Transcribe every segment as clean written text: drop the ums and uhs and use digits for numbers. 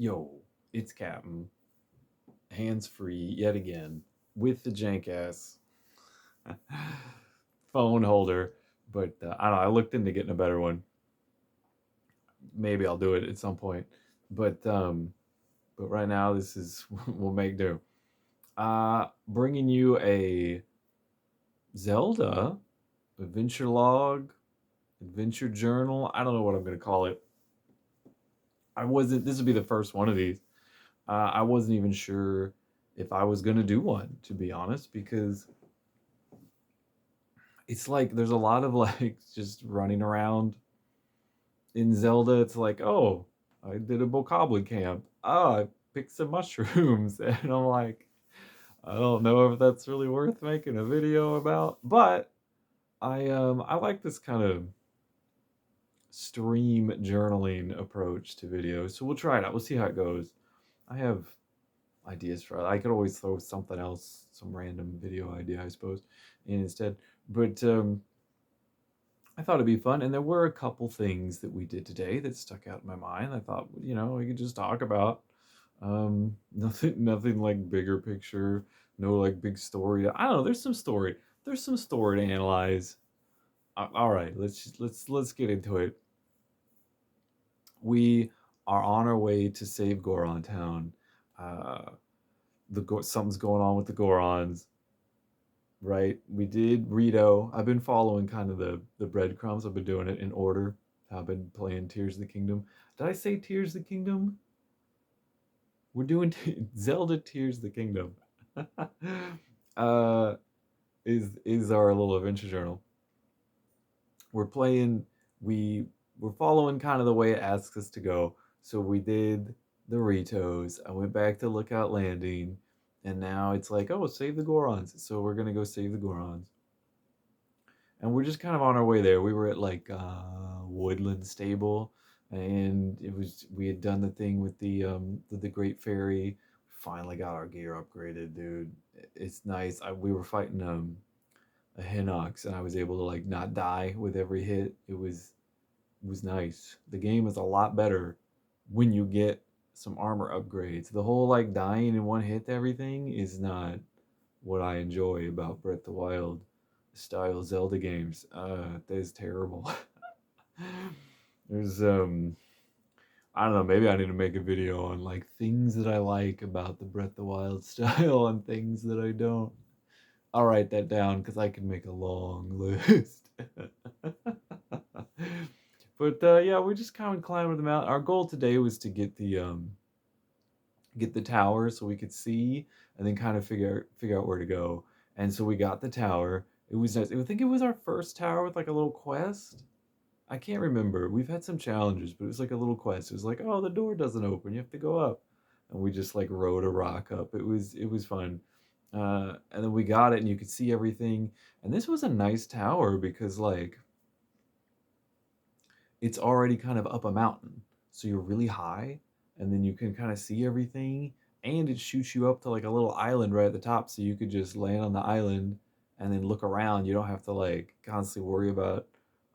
Yo, it's Captain, hands free yet again, with the jank ass phone holder. But I don't know. I looked into getting a better one. Maybe I'll do it at some point. But right now this is we'll make do. Bringing you a Zelda adventure log, adventure journal. I don't know what I'm gonna call it. I wasn't. This would be the first one of these. I wasn't even sure if I was gonna do one, to be honest, because it's like there's a lot of like just running around in Zelda. It's like, oh, I did a bokoblin camp. Oh, I picked some mushrooms, and I'm like, I don't know if that's really worth making a video about, but I like this kind of stream journaling approach to videos, so we'll try it out. We'll see how it goes. I have ideas for it. I could always throw something else, some random video idea, I suppose, in instead. But I thought it'd be fun, and there were a couple things that we did today that stuck out in my mind. I thought, we could just talk about. Nothing like bigger picture. No like big story. I don't know. There's some story. There's some story to analyze. All right, let's get into it. We are on our way to save Goron Town. Uh, something's going on with the Gorons, right? We did Rito. I've been following kind of the breadcrumbs. I've been doing it in order. I've been playing Tears of the Kingdom. Did I say Tears of the Kingdom? We're doing Zelda Tears of the Kingdom. uh, is our little adventure journal. We're playing. We're following kind of the way it asks us to go. So we did the Ritos. I went back to Lookout Landing, and now it's like, oh, save the Gorons. So we're gonna go save the Gorons, and we're just kind of on our way there. We were at like Woodland Stable, and we had done the thing with the Great Fairy. Finally got our gear upgraded, dude. It's nice. We were fighting a Hinox, and I was able to like not die with every hit. It was nice. The game is a lot better when you get some armor upgrades. The whole like dying in one hit to everything is not what I enjoy about Breath of the Wild style Zelda games. That is terrible. There's I don't know, maybe I need to make a video on like things that I like about the Breath of the Wild style and things that I don't. I'll write that down because I can make a long list. But yeah, we just kind of climbed the mountain. Our goal today was to get the tower so we could see, and then kind of figure out where to go. And so we got the tower. It was nice. I think it was our first tower with like a little quest. I can't remember. We've had some challenges, but it was like a little quest. It was like, oh, the door doesn't open. You have to go up. And we just like rode a rock up. It was fun. And then we got it, and you could see everything. And this was a nice tower because like it's already kind of up a mountain, so you're really high, and then you can kind of see everything, and it shoots you up to like a little island right at the top, so you could just land on the island and then look around. You don't have to like constantly worry about,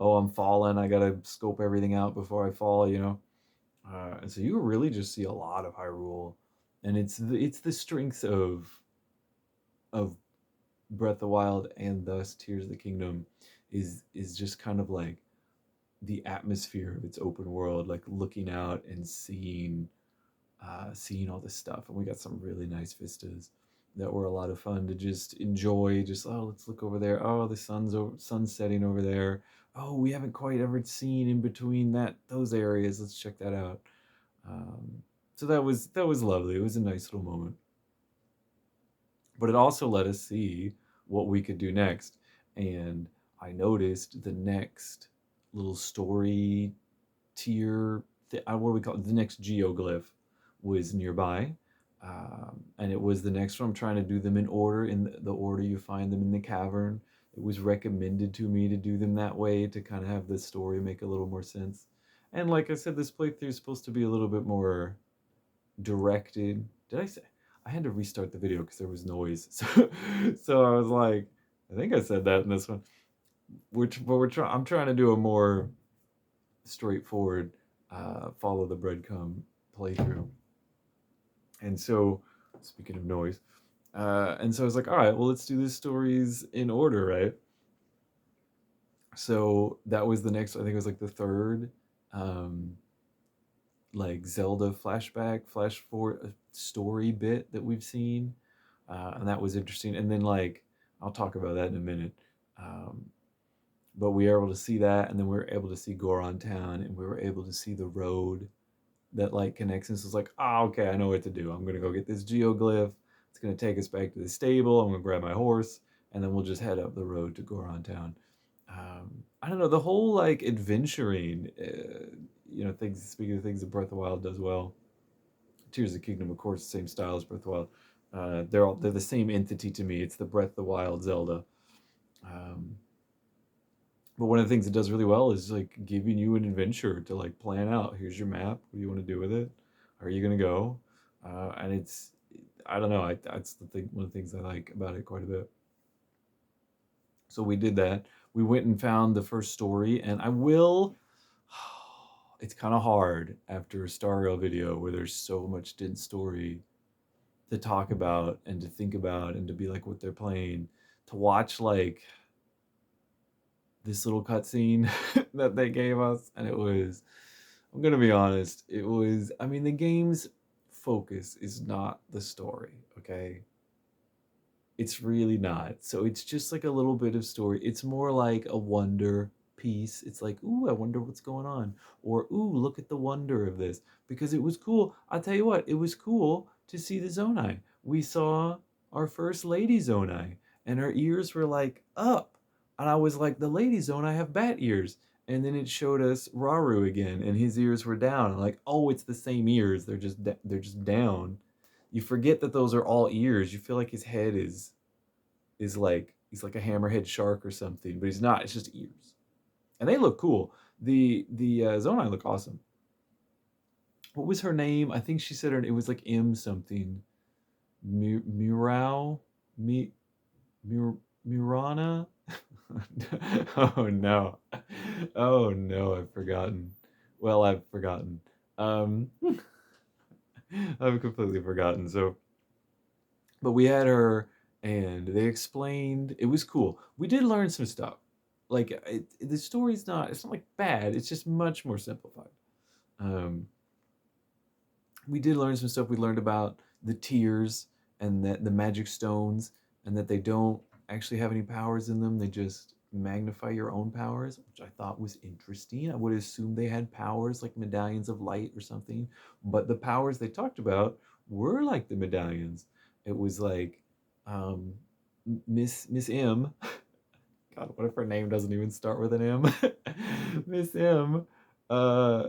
oh, I'm falling. I gotta scope everything out before I fall. And so you really just see a lot of Hyrule, and it's the strengths of Breath of the Wild and thus Tears of the Kingdom is just kind of like the atmosphere of its open world, like looking out and seeing all this stuff. And we got some really nice vistas that were a lot of fun to just enjoy. Just, oh, let's look over there. Oh, the sun's setting over there. Oh, we haven't quite ever seen in between those areas. Let's check that out. So that was lovely. It was a nice little moment. But it also let us see what we could do next. And I noticed the next little story tier, what do we call it? The next geoglyph was nearby. And it was the next one. I'm trying to do them in order, in the order you find them in the cavern. It was recommended to me to do them that way to kind of have the story make a little more sense. And like I said, this playthrough is supposed to be a little bit more directed. Did I say? I had to restart the video because there was noise. So I was like, I think I said that in this one. I'm trying to do a more straightforward follow the breadcrumb playthrough. And so, speaking of noise, and so I was like, all right, well, let's do these stories in order, right? So that was the next, I think it was like the third, um, like Zelda flashback, flash forward story bit that we've seen. And that was interesting. And then, like, I'll talk about that in a minute. Um, but we were able to see that, and then we were able to see Goron Town, and we were able to see the road that like connects us. It's like, oh, okay, I know what to do. I'm gonna go get this geoglyph. It's gonna take us back to the stable. I'm gonna grab my horse, and then we'll just head up the road to Goron Town. I don't know, the whole like adventuring, things. Speaking of things that Breath of the Wild does well, Tears of the Kingdom, of course, same style as Breath of the Wild. They're the same entity to me. It's the Breath of the Wild Zelda. Um, but one of the things it does really well is like giving you an adventure to like plan out. Here's your map. What do you want to do with it? How are you gonna go? And it's, I don't know. That's the thing. One of the things I like about it quite a bit. So we did that. We went and found the first story, and I will. It's kind of hard after a Star Rail video where there's so much dense story to talk about and to think about and to be like what they're playing, to watch like this little cutscene that they gave us, and it was, I'm gonna be honest, it was, I mean, the game's focus is not the story, okay? It's really not. So it's just like a little bit of story. It's more like a wonder piece. It's like, ooh, I wonder what's going on. Or, ooh, look at the wonder of this. Because it was cool. I'll tell you what, it was cool to see the Zonai. We saw our first lady Zonai, and her ears were like up. And I was like, the lady Zonai have bat ears. And then it showed us Raru again, and his ears were down. And like, oh, it's the same ears. They're just down. You forget that those are all ears. You feel like his head is like he's like a hammerhead shark or something, but he's not. It's just ears, and they look cool. The Zonai look awesome. What was her name? I think she said her. It was like M something. Murao, Mi, Murana. Oh no, oh no, I've forgotten. Well, I've forgotten. Um, I've completely forgotten. So, but we had her, and they explained. It was cool. We did learn some stuff. Like the story's not. It's not like bad. It's just much more simplified. Um, we did learn some stuff. We learned about the tears and that the magic stones, and that they don't actually have any powers in them. They just magnify your own powers, which I thought was interesting. I would assume they had powers like medallions of light or something, but the powers they talked about were like the medallions. It was like um, Miss M. God, what if her name doesn't even start with an M? Miss M. Uh,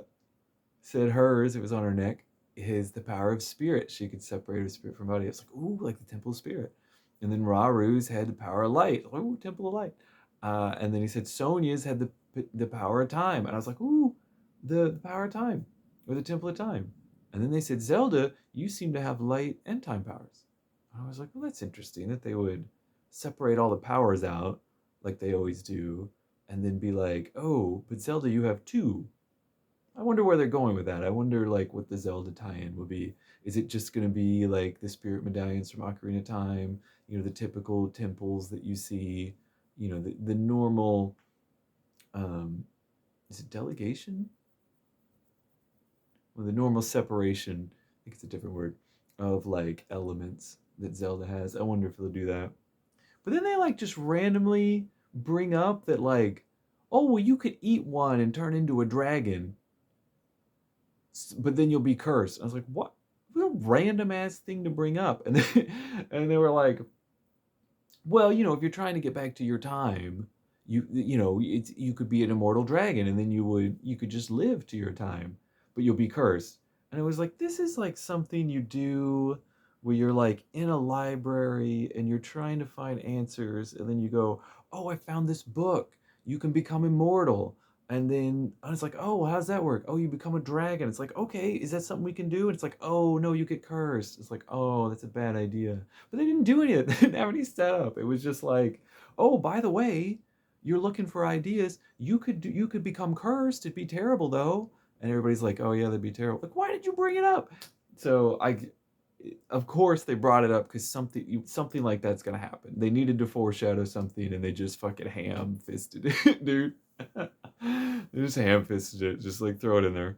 said hers, it was on her neck, is the power of spirit. She could separate her spirit from body. It's like, ooh, like the temple of spirit. And then Raru's had the power of light. Ooh, temple of light. And then he said Sonia's had the power of time. And I was like, ooh, the power of time, or the temple of time. And then they said, Zelda, you seem to have light and time powers. And I was like, well, that's interesting that they would separate all the powers out like they always do, and then be like, oh, but Zelda, you have two. I wonder where they're going with that. I wonder like what the Zelda tie-in would be. Is it just going to be like the spirit medallions from Ocarina of Time? The typical temples that you see. The normal. Um, is it delegation? Well, the normal separation. I think it's a different word of like elements that Zelda has. I wonder if they'll do that. But then they like just randomly bring up that like, oh well, you could eat one and turn into a dragon, but then you'll be cursed. I was like, what? What a random ass thing to bring up. And they were like, well, if you're trying to get back to your time, you could be an immortal dragon, and then you could just live to your time, but you'll be cursed. And it was like, this is like something you do where you're like in a library and you're trying to find answers, and then you go, oh, I found this book. You can become immortal. And then I was like, oh, how's that work? Oh, you become a dragon. It's like, okay, is that something we can do? And it's like, oh, no, you get cursed. It's like, oh, that's a bad idea. But they didn't do any of it. They didn't have any setup. It was just like, oh, by the way, you're looking for ideas. You could become cursed. It'd be terrible though. And everybody's like, oh yeah, that'd be terrible. Like, why did you bring it up? So of course they brought it up because something like that's gonna happen. They needed to foreshadow something, and they just fucking ham-fisted it, dude. They just ham-fisted it, just like throw it in there.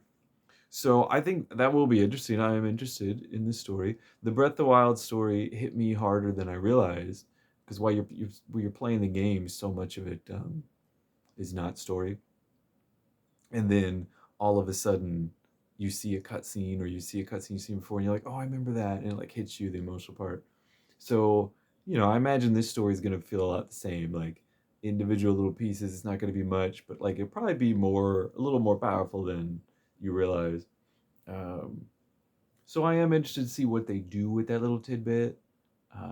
So I think that will be interesting. I am interested in this story. The Breath of the Wild story hit me harder than I realized, because while you're playing the game, so much of it is not story, and then all of a sudden you see a cutscene, or you see a cutscene you've seen before, and you're like, oh, I remember that, and it like hits you, the emotional part. So, I imagine this story is gonna feel a lot the same, like individual little pieces. It's not gonna be much, but like it'll probably be a little more powerful than you realize. Um, so I am interested to see what they do with that little tidbit,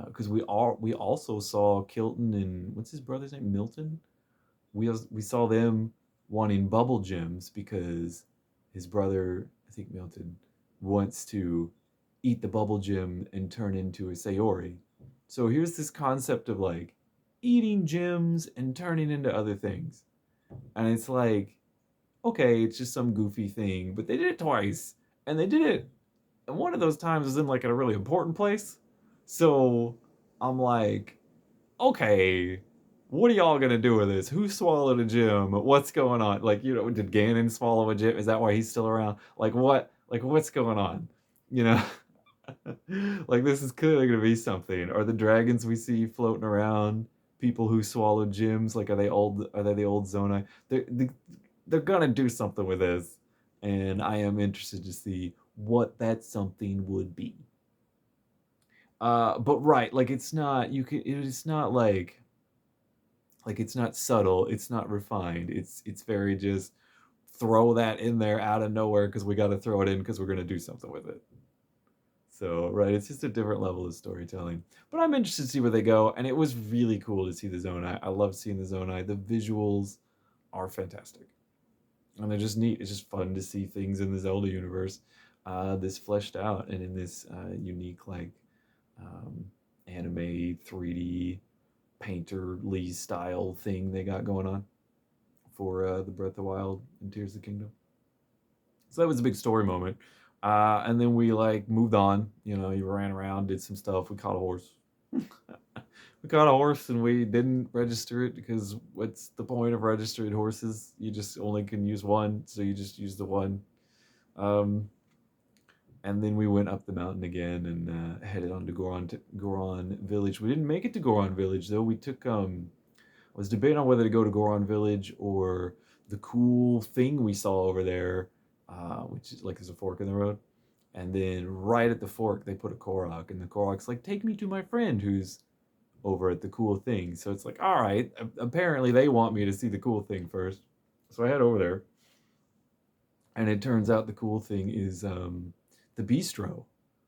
because we also saw Kilton and what's his brother's name, Milton. We saw them wanting bubble gems because his brother, I think Milton, wants to eat the bubble gem and turn into a Sayori. So here's this concept of like eating gems and turning into other things. And it's like, okay, it's just some goofy thing, but they did it twice. And they did it, and one of those times was in like a really important place. So I'm like, okay, what are y'all gonna do with this? Who swallowed a gem? What's going on? Like, did Ganon swallow a gem? Is that why he's still around? Like what? Like what's going on? You know, like this is clearly gonna be something. Are the dragons we see floating around people who swallowed gems? Like, are they old? Are they the old Zonai? They're gonna do something with this, and I am interested to see what that something would be. But right, like it's not you can it's not like it's not subtle, it's not refined. It's very just throw that in there out of nowhere because we got to throw it in because we're gonna do something with it. So right, it's just a different level of storytelling. But I'm interested to see where they go, and it was really cool to see the Zonai. I love seeing the Zonai. The visuals are fantastic, and they're just neat. It's just fun to see things in the Zelda universe, this fleshed out and in this unique like um, anime 3D painterly style thing they got going on for the Breath of the Wild and Tears of the Kingdom. So that was a big story moment. And then we like moved on. You ran around, did some stuff. We caught a horse. We caught a horse and we didn't register it because what's the point of registered horses? You just only can use one, so you just use the one. Um, and then we went up the mountain again and headed on to Goron Village. We didn't make it to Goron Village though. We took I was debating on whether to go to Goron Village or the cool thing we saw over there, which is like there's a fork in the road. And then right at the fork, they put a Korok, and the Korok's like, "Take me to my friend who's over at the cool thing." So it's like, all right, apparently they want me to see the cool thing first. So I head over there, and it turns out the cool thing is the bistro,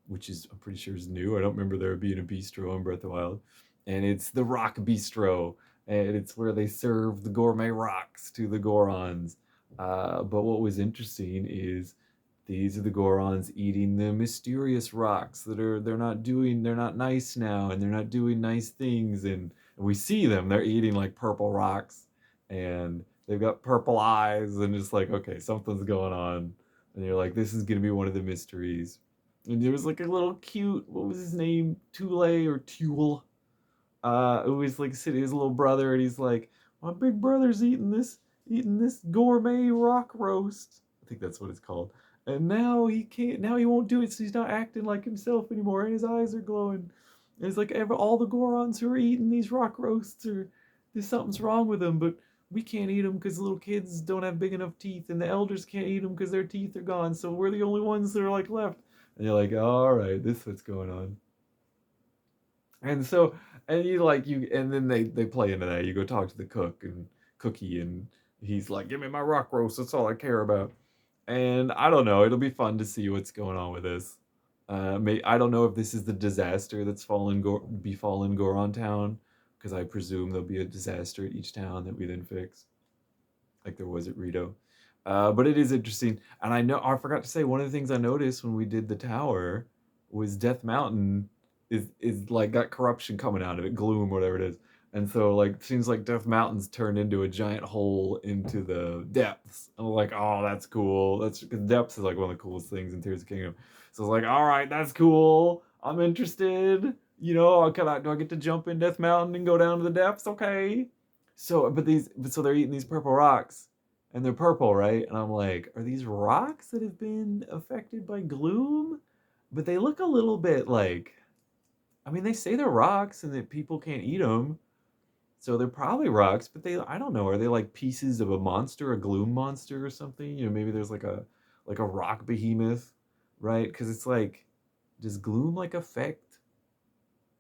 which is I'm pretty sure is new. I don't remember there being a bistro in Breath of the Wild, and it's the Rock Bistro, and it's where they serve the gourmet rocks to the Gorons. But what was interesting is these are the Gorons eating the mysterious rocks they're not nice now, and they're not doing nice things, and we see them, they're eating like purple rocks, and they've got purple eyes, and it's like, okay, something's going on, and you're like, this is gonna be one of the mysteries. And there was like a little cute, what was his name, Tule or Tule, who was like sitting his little brother, and he's like, my big brother's eating this gourmet rock roast, I think that's what it's called, and now he won't do it, so he's not acting like himself anymore, and his eyes are glowing. And it's like all the Gorons who are eating these rock roasts there's something's wrong with them, but we can't eat them because little kids don't have big enough teeth, and the elders can't eat them because their teeth are gone, so we're the only ones that are like left. And you're like, all right, this is what's going on. And so, and and then they play into that. You go talk to the cook and Cookie, and he's like, give me my rock roast, that's all I care about. And I don't know. It'll be fun to see what's going on with this. I don't know if this is the disaster that's befallen Goron Town, because I presume there'll be a disaster at each town that we then fix, like there was at Rito. But it is interesting, and I forgot to say one of the things I noticed when we did the tower was Death Mountain is like got corruption coming out of it, gloom, whatever it is. And so like it seems like Death Mountain's turned into a giant hole into the depths. And I'm like, oh, that's cool. That's because depths is like one of the coolest things in Tears of the Kingdom. So I was like, all right, that's cool. I'm interested. You know, do I get to jump in Death Mountain and go down to the depths? Okay. So they're eating these purple rocks, and they're purple, right? And I'm like, are these rocks that have been affected by gloom? But they look a little bit like, I mean, they say they're rocks and that people can't eat them, so they're probably rocks. But I don't know, are they like pieces of a monster, a gloom monster or something? You know, maybe there's like a rock behemoth, right? Because it's like, does gloom like affect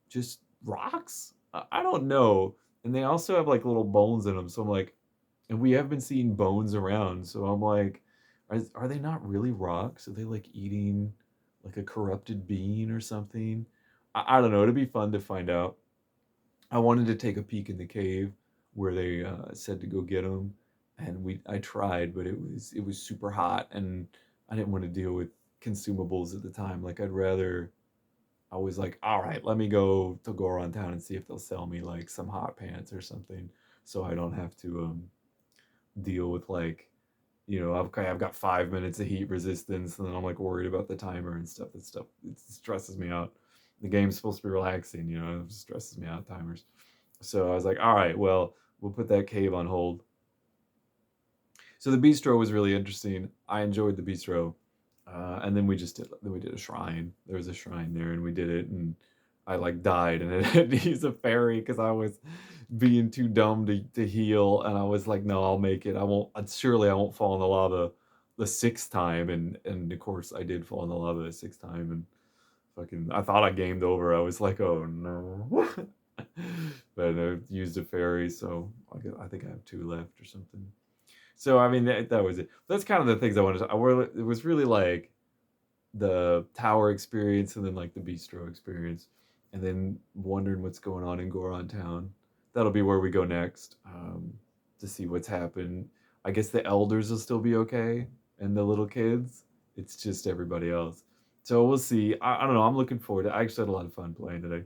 just rocks? I don't know. And they also have like little bones in them. So I'm like, and we have been seeing bones around. So I'm like, are they not really rocks? Are they like eating like a corrupted bean or something? I don't know. It'd be fun to find out. I wanted to take a peek in the cave where they said to go get them, and I tried, but it was super hot, and I didn't want to deal with consumables at the time. Like I was like, all right, let me go to Goron Town and see if they'll sell me like some hot pants or something, so I don't have to deal with like, okay, I've got 5 minutes of heat resistance, and then I'm like worried about the timer and stuff. It stresses me out. The game's supposed to be relaxing, it stresses me out, timers. So I was like, all right, well, we'll put that cave on hold. So the bistro was really interesting. I enjoyed the bistro, and then we did a shrine. There was a shrine there, and we did it, and I like died, and I had to use a fairy because I was being too dumb to heal, and I was like, no, I'll make it. I won't. Surely I won't fall in the lava the sixth time, and of course I did fall in the lava the sixth time, and fucking I thought I gamed over. I was like, oh no. But I used a fairy, so I think I have two left or something. So I mean that was it. That's kind of the things I wanted to. It was really like the tower experience, and then like the bistro experience, and then wondering what's going on in Goron Town. That'll be where we go next, to see what's happened. I guess the elders will still be okay, and the little kids. It's just everybody else. So we'll see. I don't know. I'm looking forward to it. I actually had a lot of fun playing today.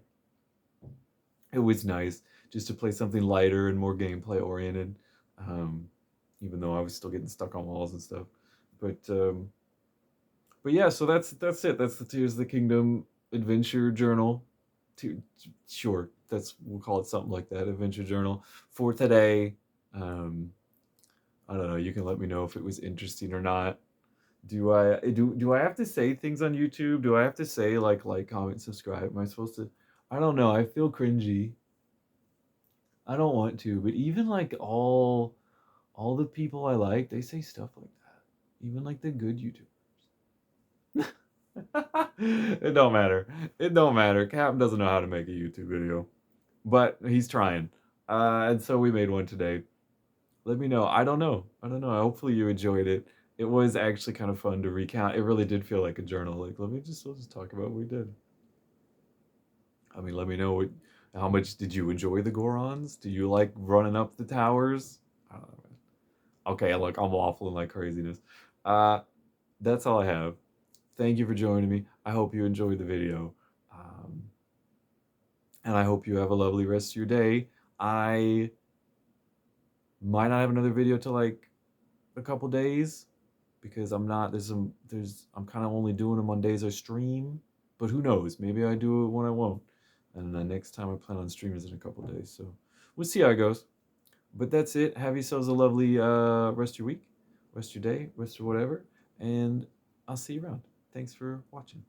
It was nice just to play something lighter and more gameplay oriented, um, even though I was still getting stuck on walls and stuff. But yeah, so that's it. That's the Tears of the Kingdom adventure journal. Sure, we'll call it something like that. Adventure journal for today. Um, I don't know. You can let me know if it was interesting or not. Do I have to say things on YouTube? Do I have to say like, comment, subscribe? Am I supposed to? I don't know. I feel cringy. I don't want to, but even like all the people I like, they say stuff like that. Even like the good YouTubers. It don't matter. It don't matter. Captain doesn't know how to make a YouTube video, but he's trying. And so we made one today. Let me know. I don't know. I don't know. Hopefully you enjoyed it. It was actually kind of fun to recount. It really did feel like a journal. Like, let's just talk about what we did. I mean, let me know how much did you enjoy the Gorons? Do you like running up the towers? I don't know. Okay, look, I'm waffling like craziness. Uh, that's all I have. Thank you for joining me. I hope you enjoyed the video. Um, and I hope you have a lovely rest of your day. I might not have another video till like a couple days because I'm kind of only doing them on days I stream, but who knows? Maybe I do it when I won't. And the next time I plan on streaming is in a couple days. So we'll see how it goes. But that's it. Have yourselves a lovely rest of your week, rest of your day, rest of whatever, and I'll see you around. Thanks for watching.